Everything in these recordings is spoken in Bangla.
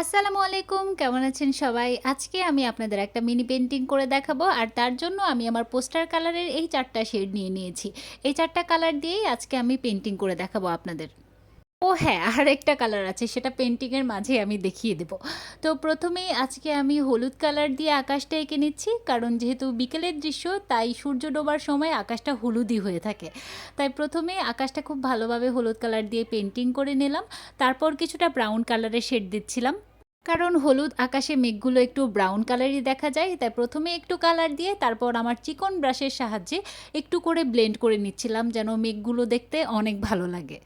আসসালামু আলাইকুম, কেমন আছেন সবাই? আজকে আমি আপনাদের একটা মিনি পেইন্টিং করে দেখাবো। আর তার জন্য আমি আমার পোস্টার কালারের এই ৪ টা শেড নিয়ে নিয়েছি। এই ৪ টা কালার দিয়েই আজকে আমি পেইন্টিং করে দেখাবো আপনাদের। ও হ্যাঁ, আরেকটা কালার আছে, সেটা পেইন্টিংয়ের মাঝে আমি দেখিয়ে দেব। তো প্রথমেই আজকে আমি হলুদ কালার দিয়ে আকাশটা এঁকে নিচ্ছি, কারণ যেহেতু বিকেলের দৃশ্য তাই সূর্য ডোবার সময় আকাশটা হলুদই হয়ে থাকে। তাই প্রথমে আকাশটা খুব ভালোভাবে হলুদ কালার দিয়ে পেইন্টিং করে নিলাম। তারপর কিছুটা ব্রাউন কালারের শেড দিচ্ছিলাম, কারণ হলুদ আকাশে মেঘগুলো একটু ব্রাউন কালারই দেখা যায়। তাই প্রথমে একটু কালার দিয়ে তারপর আমার চিকন ব্রাশের সাহায্যে একটু করে ব্লেন্ড করে নিচ্ছিলাম, যেন মেঘগুলো দেখতে অনেক ভালো লাগে।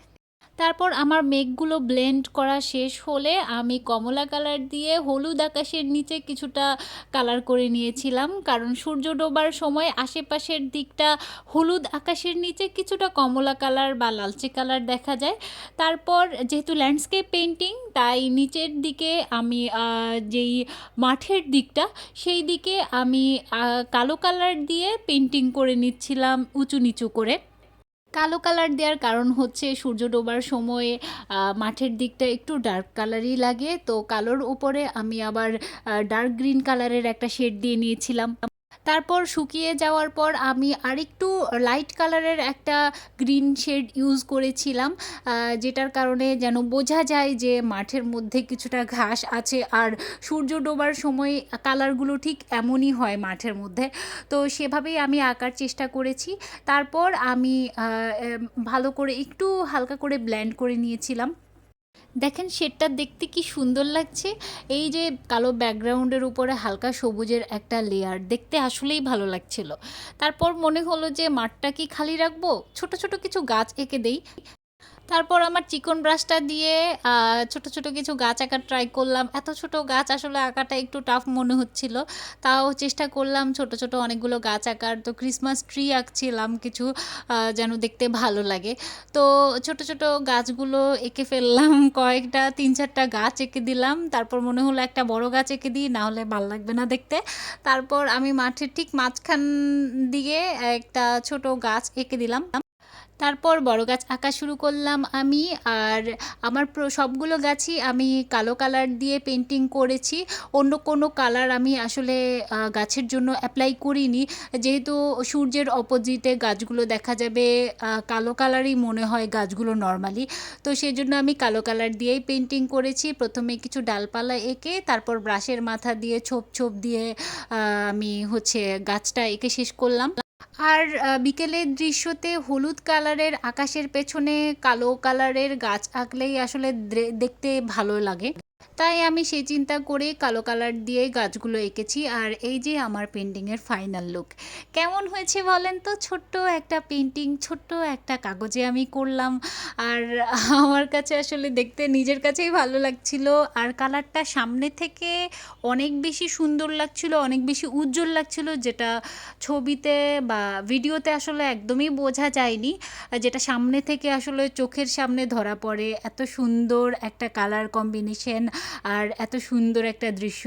তারপর আমার মেঘগুলো ব্লেন্ড করা শেষ হলে আমি কমলা কালার দিয়ে হলুদ আকাশের নিচে কিছুটা কালার করে নিয়েছিলাম, কারণ সূর্য ডোবার সময় আশেপাশের দিকটা হলুদ আকাশের নিচে কিছুটা কমলা কালার বা লালচে কালার দেখা যায়। তারপর যেহেতু ল্যান্ডস্কেপ পেইন্টিং, তাই নিচের দিকে আমি যেই মাঠের দিকটা সেই দিকে আমি কালো কালার দিয়ে পেইন্টিং করে নিচ্ছিলাম উঁচু নিচু করে। কালো কালার দেওয়ার কারণ হচ্ছে সূর্য ডোবার সময়ে মাঠের দিকটা একটু ডার্ক কালারই লাগে, তো কালোর উপরে আমি আবার ডার্ক গ্রিন কালারের একটা শেড দিয়ে নিয়েছিলাম। তারপর শুকিয়ে যাওয়ার পর আমি আরেকটু লাইট কালারের একটা গ্রিন শেড ইউজ করেছিলাম, যেটার কারণে যেন বোঝা যায় যে মাঠের মধ্যে কিছুটা ঘাস আছে। আর সূর্য ডোবার সময় কালারগুলো ঠিক এমনই হয় মাঠের মধ্যে, তো সেভাবেই আমি আঁকার চেষ্টা করেছি। তারপর আমি ভালো করে একটু হালকা করে ব্লেন্ড করে নিয়েছিলাম। দেখেন শেডটা দেখতে কি সুন্দর লাগছে। এই যে কালো ব্যাকগ্রাউন্ডের উপরে হালকা সবুজের একটা লেয়ার দেখতে আসলেই ভালো লাগছিল। তারপর মনে হলো যে মাঠটা কি খালি রাখবো, ছোট ছোট কিছু গাছ এঁকে দেই। তারপর আমার চিকন ব্রাশটা দিয়ে ছোট ছোট কিছু গাছ আঁকার ট্রাই করলাম। এত ছোট গাছ আসলে আঁকাটা একটু টাফ মনে হচ্ছিল, তাও চেষ্টা করলাম ছোট ছোট অনেকগুলো গাছ আঁকার। তো ক্রিসমাস ট্রি আঁকছিলাম কিছু, যেন দেখতে ভালো লাগে। তো ছোট ছোট গাছগুলো এঁকে ফেললাম, কয়েকটা ৩-৪টা গাছ এঁকে দিলাম। তারপর মনে হলো একটা বড় গাছ এঁকে দিই, না হলে ভালো লাগবে না দেখতে। তারপর আমি মাঠের ঠিক মাঝখান দিয়ে একটা ছোট গাছ এঁকে দিলাম। তারপর বড় গাছ আঁকা শুরু করলাম আমি। আর আমার সবগুলো গাছই আমি কালো কালার দিয়ে পেন্টিং করেছি। অন্য কোনো কালার আমি আসলে গাছের জন্য অ্যাপ্লাই করিনি, যেহেতু সূর্যের অপোজিটে গাছগুলো দেখা যাবে কালো কালারই মনে হয় গাছগুলো নর্মালি। তো সেই জন্য আমি কালো কালার দিয়েই পেন্টিং করেছি। প্রথমে কিছু ডালপালা এঁকে তারপর ব্রাশের মাথা দিয়ে ছোপ ছোপ দিয়ে আমি গাছটা এঁকে শেষ করলাম। আর বিকেলের দৃশ্যতে হলুদ কালারের আকাশের পেছনে কালো কালারের গাছ আঁকলেই আসলে দেখতে ভালো লাগে। তাই আমি সেই চিন্তা করে কালো কালার দিয়ে গাছগুলো এঁকেছি। আর এই যে আমার পেন্টিংয়ের ফাইনাল লুক কেমন হয়েছে বলেন তো। ছোট্ট একটা পেন্টিং ছোট্ট একটা কাগজে আমি করলাম, আর আমার কাছে আসলে দেখতে নিজের কাছেই ভালো লাগছিল। আর কালারটা সামনে থেকে অনেক বেশি সুন্দর লাগছিল, অনেক বেশি উজ্জ্বল লাগছিল, যেটা ছবিতে বা ভিডিওতে আসলে একদমই বোঝা যায়নি, যেটা সামনে থেকে আসলে চোখের সামনে ধরা পড়ে। এত সুন্দর একটা কালার কম্বিনেশন আর এত সুন্দর একটা দৃশ্য।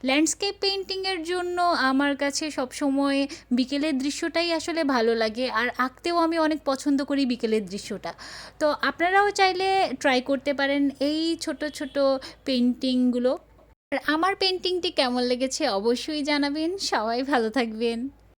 ল্যান্ডস্কেপ পেইন্টিংয়ের জন্য আমার কাছে সবসময় বিকেলের দৃশ্যটাই আসলে ভালো লাগে, আর আঁকতেও আমি অনেক পছন্দ করি বিকেলের দৃশ্যটা। তো আপনারাও চাইলে ট্রাই করতে পারেন এই ছোট ছোট পেইন্টিংগুলো। আর আমার পেইন্টিংটি কেমন লেগেছে অবশ্যই জানাবেন। সবাই ভালো থাকবেন।